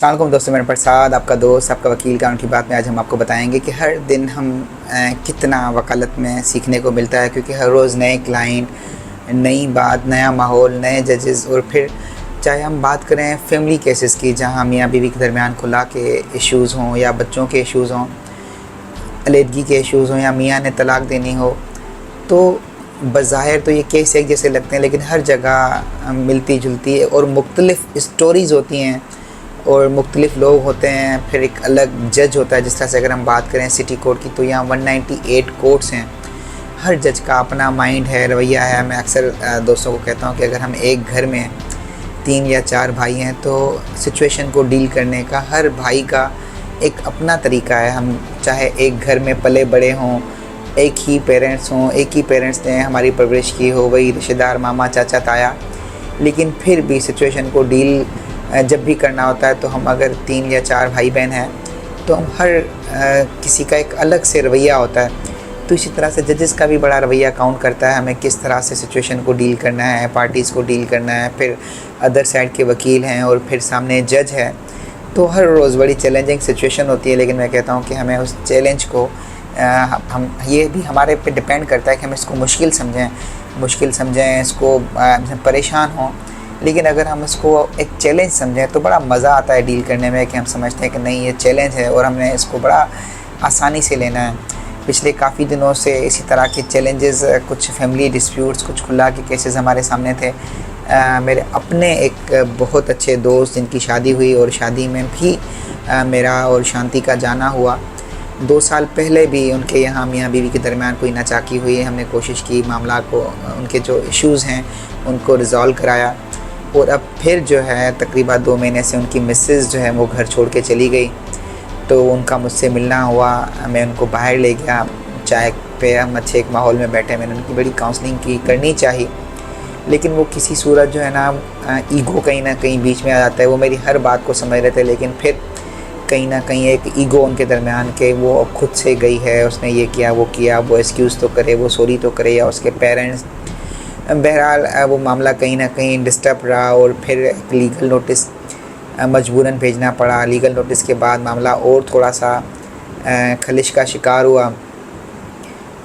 السلام علیکم دوستوں، میں پرساد آپ کا دوست، آپ کا وکیل قانون کی بات میں آج ہم آپ کو بتائیں گے کہ ہر دن ہم کتنا وکالت میں سیکھنے کو ملتا ہے، کیونکہ ہر روز نئے کلائنٹ، نئی بات، نیا ماحول، نئے ججز، اور پھر چاہے ہم بات کریں فیملی کیسز کی جہاں میاں بیوی کے درمیان خلا کے ایشوز ہوں یا بچوں کے ایشوز ہوں، علیحدگی کے ایشوز ہوں یا میاں نے طلاق دینی ہو، تو بظاہر تو یہ کیس ایک جیسے لگتے ہیں، لیکن ہر جگہ ملتی جلتی اور مختلف اسٹوریز ہوتی ہیں اور مختلف لوگ ہوتے ہیں. پھر ایک الگ جج ہوتا ہے. جس طرح سے اگر ہم بات کریں سٹی کورٹ کی تو یہاں 198 کورٹس ہیں. ہر جج کا اپنا مائنڈ ہے، رویہ ہے. میں اکثر دوستوں کو کہتا ہوں کہ اگر ہم ایک گھر میں 3 یا 4 بھائی ہیں تو سچویشن کو ڈیل کرنے کا ہر بھائی کا ایک اپنا طریقہ ہے. ہم چاہے ایک گھر میں پلے بڑے ہوں، ایک ہی پیرنٹس ہوں، ایک ہی پیرنٹس نے ہماری پرورش کی ہو، وہی رشتہ دار ماما چاچا تایا، لیکن پھر بھی سچویشن کو ڈیل جب بھی کرنا ہوتا ہے تو ہم اگر 3 یا 4 بھائی بہن ہیں تو ہم ہر کسی کا ایک الگ سے رویہ ہوتا ہے. تو اسی طرح سے ججز کا بھی بڑا رویہ کاؤنٹ کرتا ہے. ہمیں کس طرح سے سچویشن کو ڈیل کرنا ہے، پارٹیز کو ڈیل کرنا ہے، پھر ادر سائڈ کے وکیل ہیں اور پھر سامنے جج ہے. تو ہر روز بڑی چیلنجنگ سچویشن ہوتی ہے، لیکن میں کہتا ہوں کہ ہمیں اس چیلنج کو ہم یہ بھی ہمارے پہ ڈپینڈ کرتا ہے کہ ہم اس کو مشکل سمجھیں، اس کو پریشان ہوں. لیکن اگر ہم اس کو ایک چیلنج سمجھیں تو بڑا مزہ آتا ہے ڈیل کرنے میں، کہ ہم سمجھتے ہیں کہ نہیں یہ چیلنج ہے اور ہم نے اس کو بڑا آسانی سے لینا ہے. پچھلے کافی دنوں سے اسی طرح کے چیلنجز، کچھ فیملی ڈسپیوٹس، کچھ خلا کے کیسز ہمارے سامنے تھے. میرے اپنے ایک بہت اچھے دوست جن کی شادی ہوئی اور شادی میں بھی میرا اور شانتی کا جانا ہوا. 2 سال پہلے بھی ان کے یہاں میاں بیوی کے درمیان کوئی ناچاکی ہوئی. ہم نے کوشش کی معاملہ کو، ان کے جو ایشوز ہیں ان کو ریزالو کرایا. اور اب پھر جو ہے تقریباً 2 مہینے سے ان کی مسز جو ہے وہ گھر چھوڑ کے چلی گئی. تو ان کا مجھ سے ملنا ہوا. میں ان کو باہر لے گیا چائے پہ، ہم اچھے ایک ماحول میں بیٹھے. میں نے ان کی بڑی کاؤنسلنگ کرنی چاہی، لیکن وہ کسی صورت جو ہے نا ایگو کہیں نہ کہیں بیچ میں آ جاتا ہے. وہ میری ہر بات کو سمجھ رہے تھے، لیکن پھر کہیں نہ کہیں ایک ایگو ان کے درمیان کہ وہ خود سے گئی ہے، اس نے یہ کیا وہ کیا، وہ ایکسکیوز تو کرے، وہ سوری تو کرے، یا اس کے پیرنٹس. بہرحال وہ معاملہ کہیں نہ کہیں ڈسٹرب رہا اور پھر لیگل نوٹس مجبوراً بھیجنا پڑا. لیگل نوٹس کے بعد معاملہ اور تھوڑا سا خلش کا شکار ہوا،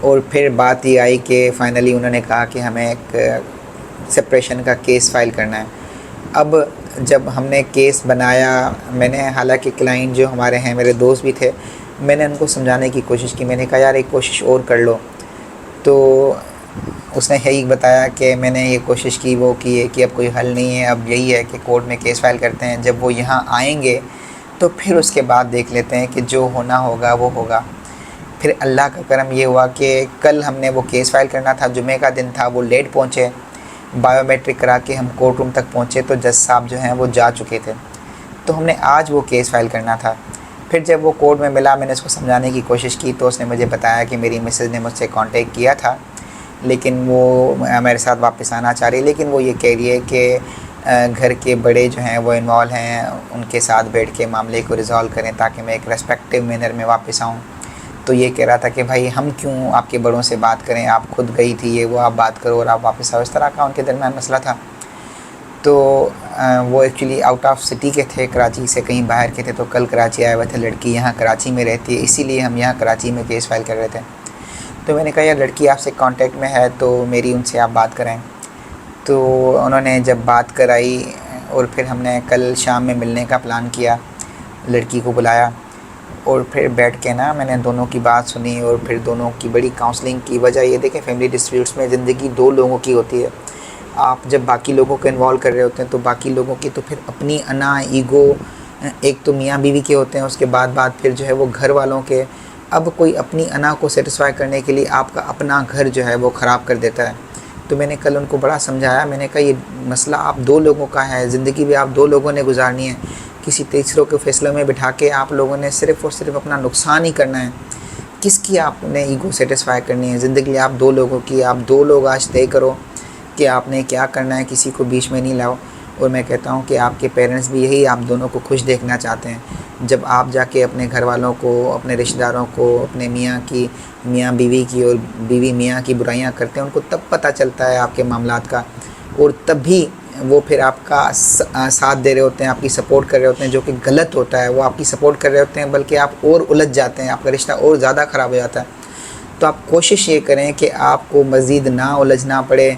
اور پھر بات یہ آئی کہ فائنلی انہوں نے کہا کہ ہمیں ایک سپریشن کا کیس فائل کرنا ہے. اب جب ہم نے کیس بنایا، میں نے حالانکہ کلائنٹ جو ہمارے ہیں میرے دوست بھی تھے، میں نے ان کو سمجھانے کی کوشش کی. میں نے کہا یار ایک کوشش اور کر لو. تو اس نے یہی بتایا کہ میں نے یہ کوشش کی، وہ کی ہے کہ اب کوئی حل نہیں ہے، اب یہی ہے کہ کورٹ میں کیس فائل کرتے ہیں. جب وہ یہاں آئیں گے تو پھر اس کے بعد دیکھ لیتے ہیں کہ جو ہونا ہوگا وہ ہوگا. پھر اللہ کا کرم یہ ہوا کہ کل ہم نے وہ کیس فائل کرنا تھا، جمعہ کا دن تھا. وہ لیٹ پہنچے، بایو میٹرک کرا کے ہم کورٹ روم تک پہنچے تو جج صاحب جو ہیں وہ جا چکے تھے. تو ہم نے آج وہ کیس فائل کرنا تھا. پھر جب وہ کورٹ میں ملا، میں نے اس کو سمجھانے کی کوشش کی تو اس نے مجھے بتایا کہ میری مسز نے مجھ سے کانٹیکٹ کیا تھا، لیکن وہ میرے ساتھ واپس آنا چاہ رہی ہے. لیکن وہ یہ کہہ رہی ہے کہ گھر کے بڑے جو ہیں وہ انوالو ہیں، ان کے ساتھ بیٹھ کے معاملے کو ریزالو کریں تاکہ میں ایک ریسپیکٹیو مینر میں واپس آؤں. تو یہ کہہ رہا تھا کہ بھائی ہم کیوں آپ کے بڑوں سے بات کریں، آپ خود گئی تھی، یہ وہ آپ بات کرو اور آپ واپس آؤ. اس طرح کا ان کے درمیان مسئلہ تھا. تو وہ ایکچولی آؤٹ آف سٹی کے تھے، کراچی سے کہیں باہر کے تھے. تو کل کراچی آئے ہوئے تھے. لڑکی یہاں کراچی میں رہتی ہے، اسی لیے ہم یہاں کراچی میں کیس فائل کر رہے تھے. تو میں نے کہا یار لڑکی آپ سے کانٹیکٹ میں ہے تو میری ان سے آپ بات کریں. تو انہوں نے جب بات کرائی اور پھر ہم نے کل شام میں ملنے کا پلان کیا، لڑکی کو بلایا اور پھر بیٹھ کے نا میں نے دونوں کی بات سنی اور پھر دونوں کی بڑی کاؤنسلنگ کی. وجہ یہ دیکھیں فیملی ڈسپیوٹس میں زندگی 2 لوگوں کی ہوتی ہے. آپ جب باقی لوگوں کو انوالو کر رہے ہوتے ہیں تو باقی لوگوں کی تو پھر اپنی انا، ایگو، ایک تو میاں بیوی کے ہوتے ہیں، اس کے بعد پھر جو ہے وہ گھر والوں کے. اب کوئی اپنی انا کو سیٹسفائی کرنے کے لیے آپ کا اپنا گھر جو ہے وہ خراب کر دیتا ہے. تو میں نے کل ان کو بڑا سمجھایا. میں نے کہا یہ مسئلہ آپ 2 لوگوں کا ہے، زندگی بھی آپ 2 لوگوں نے گزارنی ہے. کسی تیسروں کے فیصلوں میں بٹھا کے آپ لوگوں نے صرف اور صرف اپنا نقصان ہی کرنا ہے. کس کی آپ نے ایگو سیٹسفائی کرنی ہے؟ زندگی آپ 2 لوگوں کی. آپ 2 لوگ آج طے کرو کہ آپ نے کیا کرنا ہے، کسی کو بیچ میں نہیں لاؤ. اور میں کہتا ہوں کہ آپ کے پیرنٹس بھی یہی آپ دونوں کو خوش دیکھنا چاہتے ہیں. جب آپ جا کے اپنے گھر والوں کو، اپنے رشتہ داروں کو، اپنے میاں بیوی کی اور بیوی میاں کی برائیاں کرتے ہیں، ان کو تب پتہ چلتا ہے آپ کے معاملات کا. اور تب بھی وہ پھر آپ کا ساتھ دے رہے ہوتے ہیں، آپ کی سپورٹ کر رہے ہوتے ہیں، جو کہ غلط ہوتا ہے۔ وہ آپ کی سپورٹ کر رہے ہوتے ہیں بلکہ آپ اور الجھ جاتے ہیں، آپ کا رشتہ اور زیادہ خراب ہو جاتا ہے۔ تو آپ کوشش یہ کریں کہ آپ کو مزید نہ الجھنا پڑے،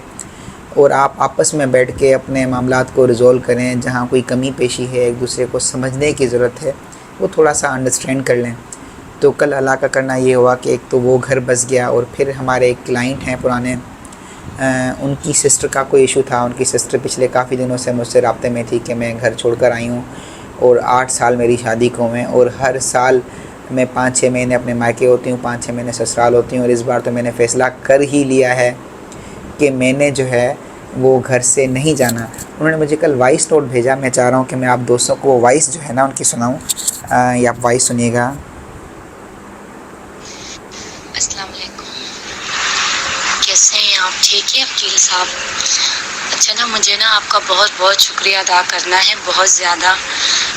اور آپ آپس میں بیٹھ کے اپنے معاملات کو ریزولو کریں۔ جہاں کوئی کمی پیشی ہے، ایک دوسرے کو سمجھنے کی ضرورت ہے، وہ تھوڑا سا انڈرسٹینڈ کر لیں۔ تو کل اللہ کا کرنا یہ ہوا کہ ایک تو وہ گھر بس گیا، اور پھر ہمارے ایک کلائنٹ ہیں پرانے، ان کی سسٹر کا کوئی ایشو تھا۔ ان کی سسٹر پچھلے کافی دنوں سے مجھ سے رابطے میں تھی کہ میں گھر چھوڑ کر آئی ہوں، اور 8 سال میری شادی کو ہوئے، اور ہر سال میں 5-6 مہینے اپنے مائکے ہوتی ہوں، 5-6 مہینے سسرال ہوتی ہوں، اور اس بار تو میں نے فیصلہ کر ہی لیا ہے کہ میں نے جو ہے وہ گھر سے نہیں جانا۔ انہوں نے مجھے کل وائس نوٹ بھیجا، میں چاہ رہا ہوں کہ میں آپ دوستوں کو وہ وائس جو ہے نا ان کی سناؤں۔ یہ آپ وائس سنیے گا۔ السلام علیکم، کیسے ہیں آپ؟ ٹھیک ہے وکیل صاحب؟ اچھا نا، مجھے نا آپ کا بہت بہت شکریہ ادا کرنا ہے، بہت زیادہ،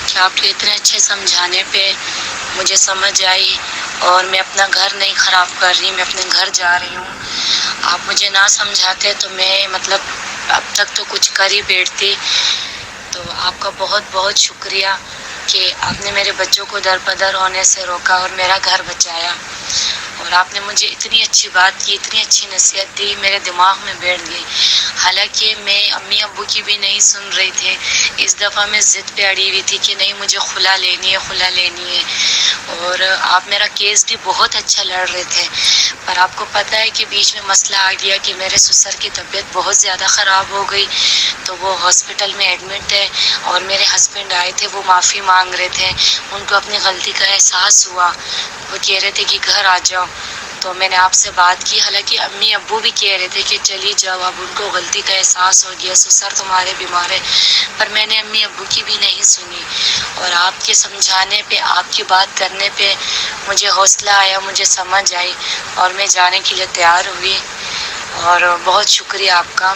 کہ آپ کے اتنے اچھے سمجھانے پہ مجھے سمجھ آئی، اور میں اپنا گھر نہیں خراب کر رہی، میں اپنے گھر جا رہی ہوں۔ آپ مجھے نہ سمجھاتے تو میں اب تک تو کچھ کر ہی بیٹھتی۔ تو آپ کا بہت بہت شکریہ کہ آپ نے میرے بچوں کو درپدر ہونے سے روکا اور میرا گھر بچایا، اور آپ نے مجھے اتنی اچھی بات کی، اتنی اچھی نصیحت دی، میرے دماغ میں بیٹھ گئی۔ حالانکہ میں امی ابو کی بھی نہیں سن رہی تھی، اس دفعہ میں ضد پہ اڑی ہوئی تھی کہ نہیں، مجھے خلا لینی ہے، خلا لینی ہے۔ اور آپ میرا کیس بھی بہت اچھا لڑ رہے تھے، پر آپ کو پتہ ہے کہ بیچ میں مسئلہ آ گیا کہ میرے سسر کی طبیعت بہت زیادہ خراب ہو گئی، تو وہ ہاسپٹل میں ایڈمٹ ہے، اور میرے ہسبینڈ آئے تھے، وہ معافی مانگ رہے تھے، ان کو اپنی غلطی کا احساس ہوا، وہ کہہ رہے تھے کہ گھر آ جاؤ۔ تو میں نے آپ سے بات کی، حالانکہ امی ابو بھی کہہ رہے تھے کہ چلی جاؤ، اب ان کو غلطی کا احساس ہو گیا، سسر تمہارے بیمار ہے، پر میں نے امی ابو کی بھی نہیں سنی، اور آپ کے سمجھانے پہ، آپ کی بات کرنے پہ مجھے حوصلہ آیا، مجھے سمجھ آئی، اور میں جانے کے لیے تیار ہوئی۔ اور بہت شکریہ آپ کا،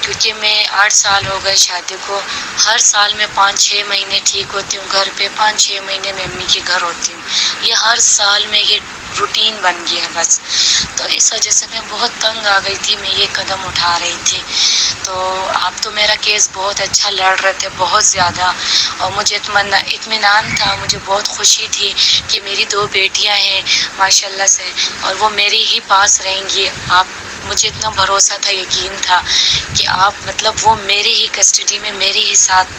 کیونکہ میں 8 سال ہو گئے شادی کو، ہر سال میں 5-6 مہینے ٹھیک ہوتی ہوں گھر پہ، 5-6 مہینے میں امی کے گھر ہوتی ہوں، یہ ہر سال میں یہ روٹین بن گیا ہے بس۔ تو اس وجہ سے میں بہت تنگ آ گئی تھی، میں یہ قدم اٹھا رہی تھی۔ تو آپ تو میرا کیس بہت اچھا لڑ رہے تھے، بہت زیادہ، اور مجھے اطمینان تھا، مجھے بہت خوشی تھی کہ میری 2 بیٹیاں ہیں ماشاءاللہ سے، اور وہ میری ہی پاس رہیں گی۔ مجھے اتنا بھروسہ تھا، یقین تھا کہ آپ وہ میری ہی کسٹڈی میں، میری ہی ساتھ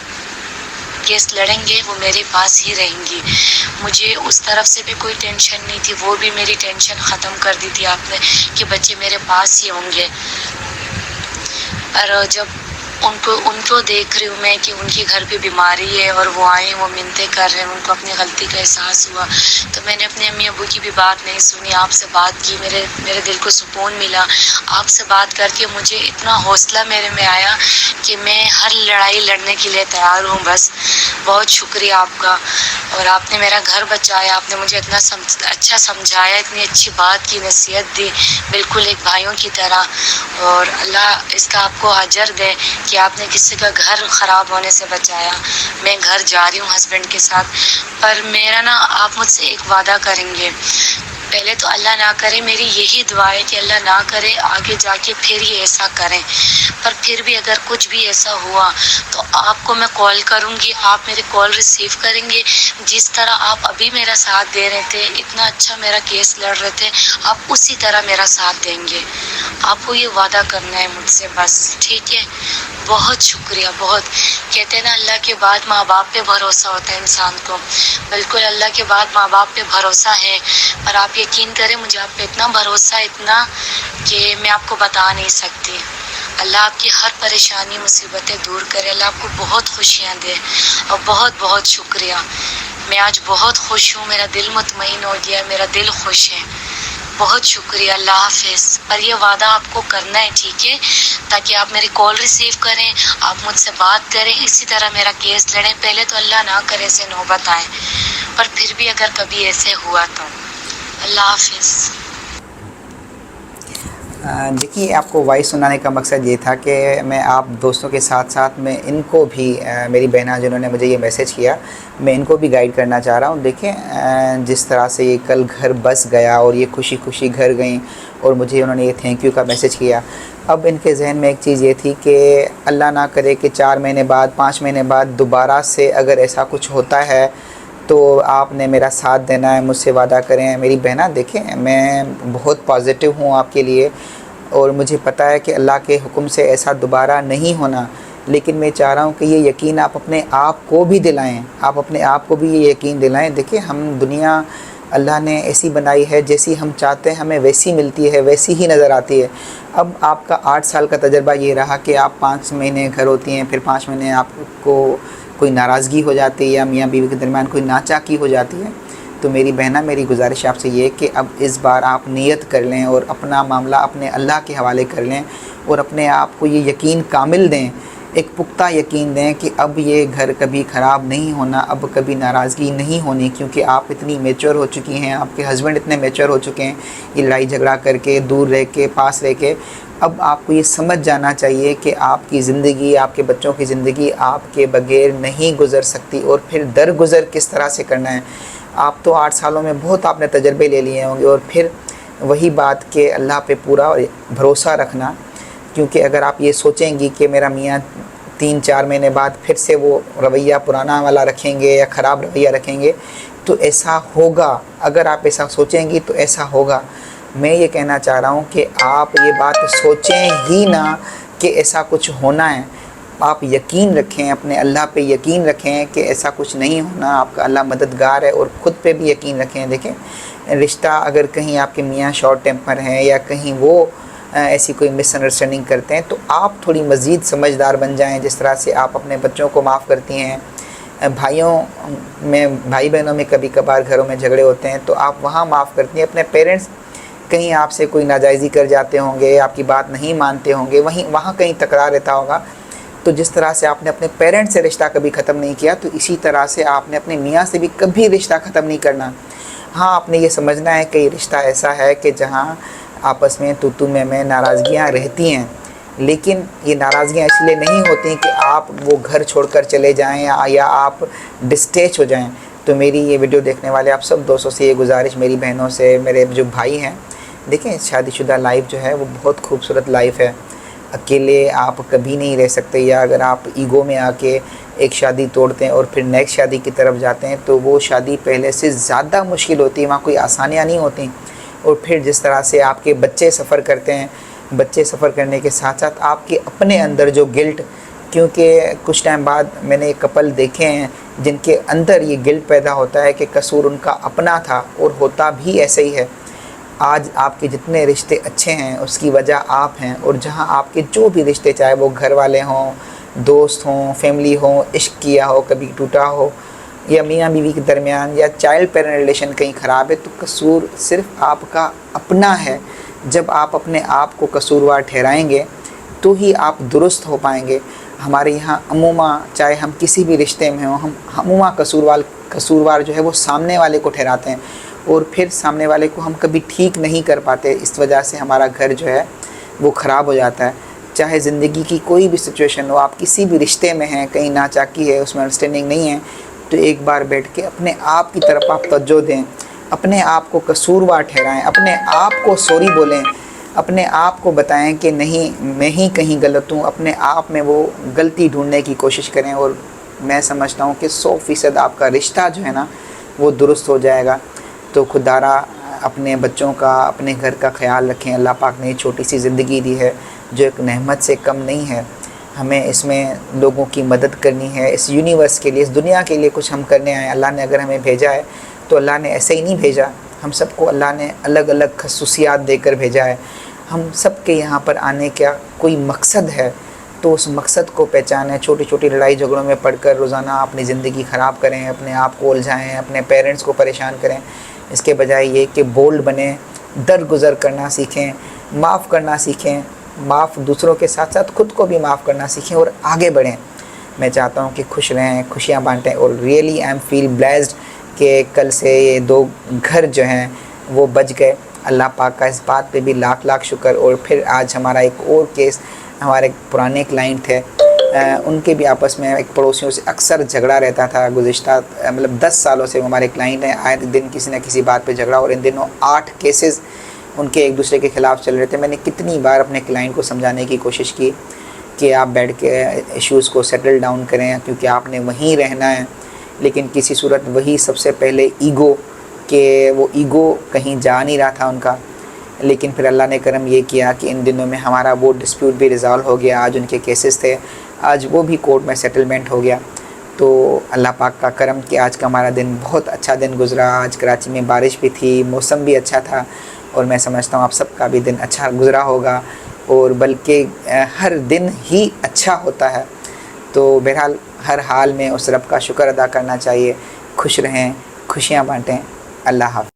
کیس لڑیں گے، وہ میرے پاس ہی رہیں گی۔ مجھے اس طرف سے بھی کوئی ٹینشن نہیں تھی، وہ بھی میری ٹینشن ختم کر دی تھی آپ نے کہ بچے میرے پاس ہی ہوں گے۔ اور جب ان کو دیکھ رہی ہوں میں کہ ان کے گھر پہ بیماری ہے، اور وہ آئے، وہ منتیں کر رہے ہیں، ان کو اپنی غلطی کا احساس ہوا، تو میں نے اپنے امی ابو کی بھی بات نہیں سنی، آپ سے بات کی، میرے دل کو سکون ملا۔ آپ سے بات کر کے مجھے اتنا حوصلہ میرے میں آیا کہ میں ہر لڑائی لڑنے کے لیے تیار ہوں بس۔ بہت شکریہ آپ کا، اور آپ نے میرا گھر بچایا، آپ نے مجھے اتنا اچھا سمجھایا، اتنی اچھی بات کی، نصیحت دی، بالکل ایک بھائیوں کی طرح، اور اللہ اس کا آپ کو اجر دے کہ آپ نے کسی کا گھر خراب ہونے سے بچایا۔ میں گھر جا رہی ہوں ہسبینڈ کے ساتھ، پر میرا نا، آپ مجھ سے ایک وعدہ کریں گے، پہلے تو اللہ نہ کرے، میری یہی دعا ہے کہ اللہ نہ کرے آگے جا کے پھر یہ ایسا کریں، پر پھر بھی اگر کچھ بھی ایسا ہوا تو آپ کو میں کال کروں گی، آپ میری کال ریسیو کریں گے، جس طرح آپ ابھی میرا ساتھ دے رہے تھے، اتنا اچھا میرا کیس لڑ رہے تھے، آپ اسی طرح میرا ساتھ دیں گے۔ آپ کو یہ وعدہ کرنا ہے مجھ سے بس، ٹھیک ہے؟ بہت شکریہ، بہت۔ کہتے ہیں نا، اللہ کے بعد ماں باپ پہ بھروسہ ہوتا ہے انسان کو، بالکل اللہ کے بعد ماں باپ پہ بھروسہ ہے، پر آپ یقین کریں، مجھے آپ پہ اتنا بھروسہ ہے، اتنا کہ میں آپ کو بتا نہیں سکتی۔ اللہ آپ کی ہر پریشانی، مصیبتیں دور کرے، اللہ آپ کو بہت خوشیاں دے، اور بہت بہت شکریہ۔ میں آج بہت خوش ہوں، میرا دل مطمئن ہو گیا، میرا دل خوش ہے۔ بہت شکریہ، اللہ حافظ۔ پر یہ وعدہ آپ کو کرنا ہے، ٹھیک ہے؟ تاکہ آپ میری کال ریسیو کریں، آپ مجھ سے بات کریں، اسی طرح میرا کیس لڑیں۔ پہلے تو اللہ نہ کرے ایسے نوبت آئے، پر پھر بھی اگر کبھی ایسے ہوا تو۔ اللہ حافظ۔ دیکھیے، آپ کو وائس سنانے کا مقصد یہ تھا کہ میں آپ دوستوں کے ساتھ ساتھ میں ان کو بھی، میری بہنیں جنہوں نے مجھے یہ میسیج کیا، میں ان کو بھی گائیڈ کرنا چاہ رہا ہوں۔ دیکھیں، جس طرح سے یہ کل گھر بس گیا، اور یہ خوشی خوشی گھر گئیں، اور مجھے انہوں نے یہ تھینک یو کا میسیج کیا، اب ان کے ذہن میں ایک چیز یہ تھی کہ اللہ نہ کرے کہ 4 مہینے بعد 5 مہینے بعد دوبارہ سے اگر ایسا کچھ ہوتا ہے تو آپ نے میرا ساتھ دینا ہے، مجھ سے وعدہ کریں۔ میری بہنہ دیکھیں، میں بہت پازیٹیو ہوں آپ کے لیے، اور مجھے پتہ ہے کہ اللہ کے حکم سے ایسا دوبارہ نہیں ہونا، لیکن میں چاہ رہا ہوں کہ یہ یقین آپ اپنے آپ کو بھی دلائیں، آپ اپنے آپ کو بھی یہ یقین دلائیں۔ دیکھیں، ہم دنیا اللہ نے ایسی بنائی ہے، جیسی ہم چاہتے ہیں ہمیں ویسی ملتی ہے، ویسی ہی نظر آتی ہے۔ اب آپ کا 8 سال کا تجربہ یہ رہا کہ آپ 5 مہینے گھر ہوتی ہیں، پھر 5 مہینے آپ کو کوئی ناراضگی ہو جاتی ہے یا میاں بیوی کے درمیان کوئی ناچاکی ہو جاتی ہے، تو میری بہنہ، میری گزارش آپ سے یہ کہ اب اس بار آپ نیت کر لیں اور اپنا معاملہ اپنے اللہ کے حوالے کر لیں، اور اپنے آپ کو یہ یقین کامل دیں، ایک پختہ یقین دیں کہ اب یہ گھر کبھی خراب نہیں ہونا، اب کبھی ناراضگی نہیں ہونی، کیونکہ آپ اتنی میچور ہو چکی ہیں، آپ کے ہسبینڈ اتنے میچور ہو چکے ہیں، یہ لڑائی جھگڑا کر کے، دور رہ کے، پاس رہ کے۔ اب آپ کو یہ سمجھ جانا چاہیے کہ آپ کی زندگی، آپ کے بچوں کی زندگی آپ کے بغیر نہیں گزر سکتی، اور پھر درگزر کس طرح سے کرنا ہے۔ آپ تو 8 سالوں میں بہت آپ نے تجربے لے لیے ہوں گے، اور پھر وہی بات کہ اللہ پہ پورا بھروسہ رکھنا، کیونکہ اگر آپ یہ سوچیں گی کہ میرا میاں 3-4 مہینے بعد پھر سے وہ رویہ پرانا والا رکھیں گے یا خراب رویہ رکھیں گے، تو ایسا ہوگا۔ اگر آپ ایسا سوچیں گی تو ایسا ہوگا۔ میں یہ کہنا چاہ رہا ہوں کہ آپ یہ بات سوچیں ہی نہ کہ ایسا کچھ ہونا ہے۔ آپ یقین رکھیں، اپنے اللہ پہ یقین رکھیں کہ ایسا کچھ نہیں ہونا، آپ کا اللہ مددگار ہے، اور خود پہ بھی یقین رکھیں۔ دیکھیں، رشتہ اگر کہیں آپ کے میاں شارٹ ٹیمپر ہیں یا کہیں وہ ایسی کوئی مس انڈرسٹینڈنگ کرتے ہیں، تو آپ تھوڑی مزید سمجھدار بن جائیں، جس طرح سے آپ اپنے بچوں کو معاف کرتی ہیں۔ بھائی بہنوں میں کبھی کبھار گھروں میں جھگڑے ہوتے ہیں، تو آپ وہاں معاف کرتی ہیں۔ اپنے پیرنٹس کہیں آپ سے کوئی ناجائزی کر جاتے ہوں گے، آپ کی بات نہیں مانتے ہوں گے، وہاں کہیں تکرار رہتا ہوگا، تو جس طرح سے آپ نے اپنے پیرنٹس سے رشتہ کبھی ختم نہیں کیا، تو اسی طرح سے آپ نے اپنے میاں سے بھی کبھی رشتہ ختم نہیں کرنا۔ ہاں، آپ نے یہ سمجھنا ہے کہ یہ رشتہ ایسا ہے کہ جہاں آپس میں تو میں ناراضگیاں رہتی ہیں، لیکن یہ ناراضگیاں اس لیے نہیں ہوتی کہ آپ وہ گھر چھوڑ کر چلے جائیں یا آپ ڈسٹیچ ہو جائیں۔ تو میری یہ ویڈیو دیکھنے والے آپ سب دوستوں سے یہ گزارش، میری بہنوں سے، میرے جو بھائی ہیں، دیکھیں، شادی شدہ لائف جو ہے وہ بہت خوبصورت لائف ہے۔ اکیلے آپ کبھی نہیں رہ سکتے، یا اگر آپ ایگو میں آ کے ایک شادی توڑتے ہیں اور پھر نیکسٹ شادی کی طرف جاتے ہیں، تو وہ شادی پہلے سے زیادہ مشکل ہوتی ہے، وہاں کوئی آسانیاں نہیں ہوتی۔ اور پھر جس طرح سے آپ کے بچے سفر کرتے ہیں، بچے سفر کرنے کے ساتھ ساتھ آپ کے اپنے اندر جو گلٹ، کیونکہ کچھ ٹائم بعد میں نے ایک کپل دیکھے ہیں جن کے اندر یہ گلٹ پیدا ہوتا ہے کہ قصور ان کا اپنا تھا، اور ہوتا بھی ایسے ہی ہے۔ آج آپ کے جتنے رشتے اچھے ہیں اس کی وجہ آپ ہیں، اور جہاں آپ کے جو بھی رشتے، چاہے وہ گھر والے ہوں، دوست ہوں، فیملی ہوں، عشق کیا ہو، کبھی ٹوٹا ہو، یا میاں بیوی کے درمیان، یا چائلڈ پیرنٹ ریلیشن کہیں خراب ہے، تو قصور صرف آپ کا اپنا ہے۔ جب آپ اپنے آپ کو قصوروار ٹھہرائیں گے تو ہی آپ درست ہو پائیں گے۔ ہمارے یہاں عموماً، چاہے ہم کسی بھی رشتے میں ہوں، ہم عموماً قصوروار جو ہے وہ سامنے والے کو ٹھہراتے ہیں، اور پھر سامنے والے کو ہم کبھی ٹھیک نہیں کر پاتے، اس وجہ سے ہمارا گھر جو ہے وہ خراب ہو جاتا ہے۔ چاہے زندگی کی کوئی بھی سچویشن ہو، آپ کسی بھی رشتے میں ہیں، کہیں ناچاکی ہے، اس میں انڈرسٹینڈنگ نہیں ہے، تو ایک بار بیٹھ کے اپنے آپ کی طرف آپ توجہ دیں، اپنے آپ کو قصوروار ٹھہرائیں، اپنے آپ کو سوری بولیں، اپنے آپ کو بتائیں کہ نہیں، میں ہی کہیں غلط ہوں، اپنے آپ میں وہ غلطی ڈھونڈنے کی کوشش کریں، اور میں سمجھتا ہوں کہ 100% آپ کا رشتہ جو ہے نا وہ درست ہو جائے گا۔ تو خدارا اپنے بچوں کا، اپنے گھر کا خیال رکھیں۔ اللہ پاک نے چھوٹی سی زندگی دی ہے جو ایک نعمت سے کم نہیں ہے، ہمیں اس میں لوگوں کی مدد کرنی ہے، اس یونیورس کے لیے، اس دنیا کے لیے کچھ ہم کرنے آئے۔ اللہ نے اگر ہمیں بھیجا ہے تو اللہ نے ایسے ہی نہیں بھیجا، ہم سب کو اللہ نے الگ الگ خصوصیات دے کر بھیجا ہے۔ ہم سب کے یہاں پر آنے کا کوئی مقصد ہے، تو اس مقصد کو پہچانیں۔ چھوٹی چھوٹی لڑائی جھگڑوں میں پڑھ کر روزانہ اپنی زندگی خراب کریں، اپنے آپ کو الجھائیں، اپنے پیرنٹس کو پریشان کریں، اس کے بجائے یہ کہ بولڈ بنیں، درگزر کرنا سیکھیں، معاف کرنا سیکھیں، معاف دوسروں کے ساتھ ساتھ خود کو بھی معاف کرنا سیکھیں، اور آگے بڑھیں۔ میں چاہتا ہوں کہ خوش رہیں، خوشیاں بانٹیں، اور really I am feel blessed کہ کل سے یہ 2 گھر جو ہیں وہ بچ گئے۔ اللہ پاک کا اس بات پہ بھی لاکھ لاکھ شکر۔ اور پھر آج ہمارا ایک اور کیس، ہمارے پرانے کلائنٹ تھے، ان کے بھی آپس میں ایک پڑوسیوں سے اکثر جھگڑا رہتا تھا، گزشتہ 10 سالوں سے وہ ہمارے کلائنٹ ہیں، آئے دن کسی نہ کسی بات پہ جھگڑا، اور ان دنوں 8 کیسز ان کے ایک دوسرے کے خلاف چل رہے تھے. میں نے کتنی بار اپنے کلائنٹ کو سمجھانے کی کوشش کی کہ آپ بیٹھ کے ایشوز کو سیٹل ڈاؤن کریں کیونکہ آپ نے وہیں رہنا ہے, لیکن کسی صورت وہی سب سے پہلے ایگو, کہ وہ ایگو کہیں جا نہیں رہا تھا ان کا. لیکن پھر اللہ نے کرم یہ کیا کہ ان دنوں میں ہمارا وہ ڈسپیوٹ بھی ریزالو ہو گیا. آج ان کے کیسز تھے, آج وہ بھی کورٹ میں سیٹلمنٹ ہو گیا. تو اللہ پاک کا کرم کہ آج کا ہمارا دن بہت اچھا دن گزرا. آج کراچی میں بارش بھی تھی, موسم بھی اچھا تھا, اور میں سمجھتا ہوں آپ سب کا بھی دن اچھا گزرا ہوگا, اور بلکہ ہر دن ہی اچھا ہوتا ہے. تو بہرحال ہر حال میں اس رب کا شکر ادا کرنا چاہیے. خوش رہیں, خوشیاں بانٹیں. اللہ حافظ.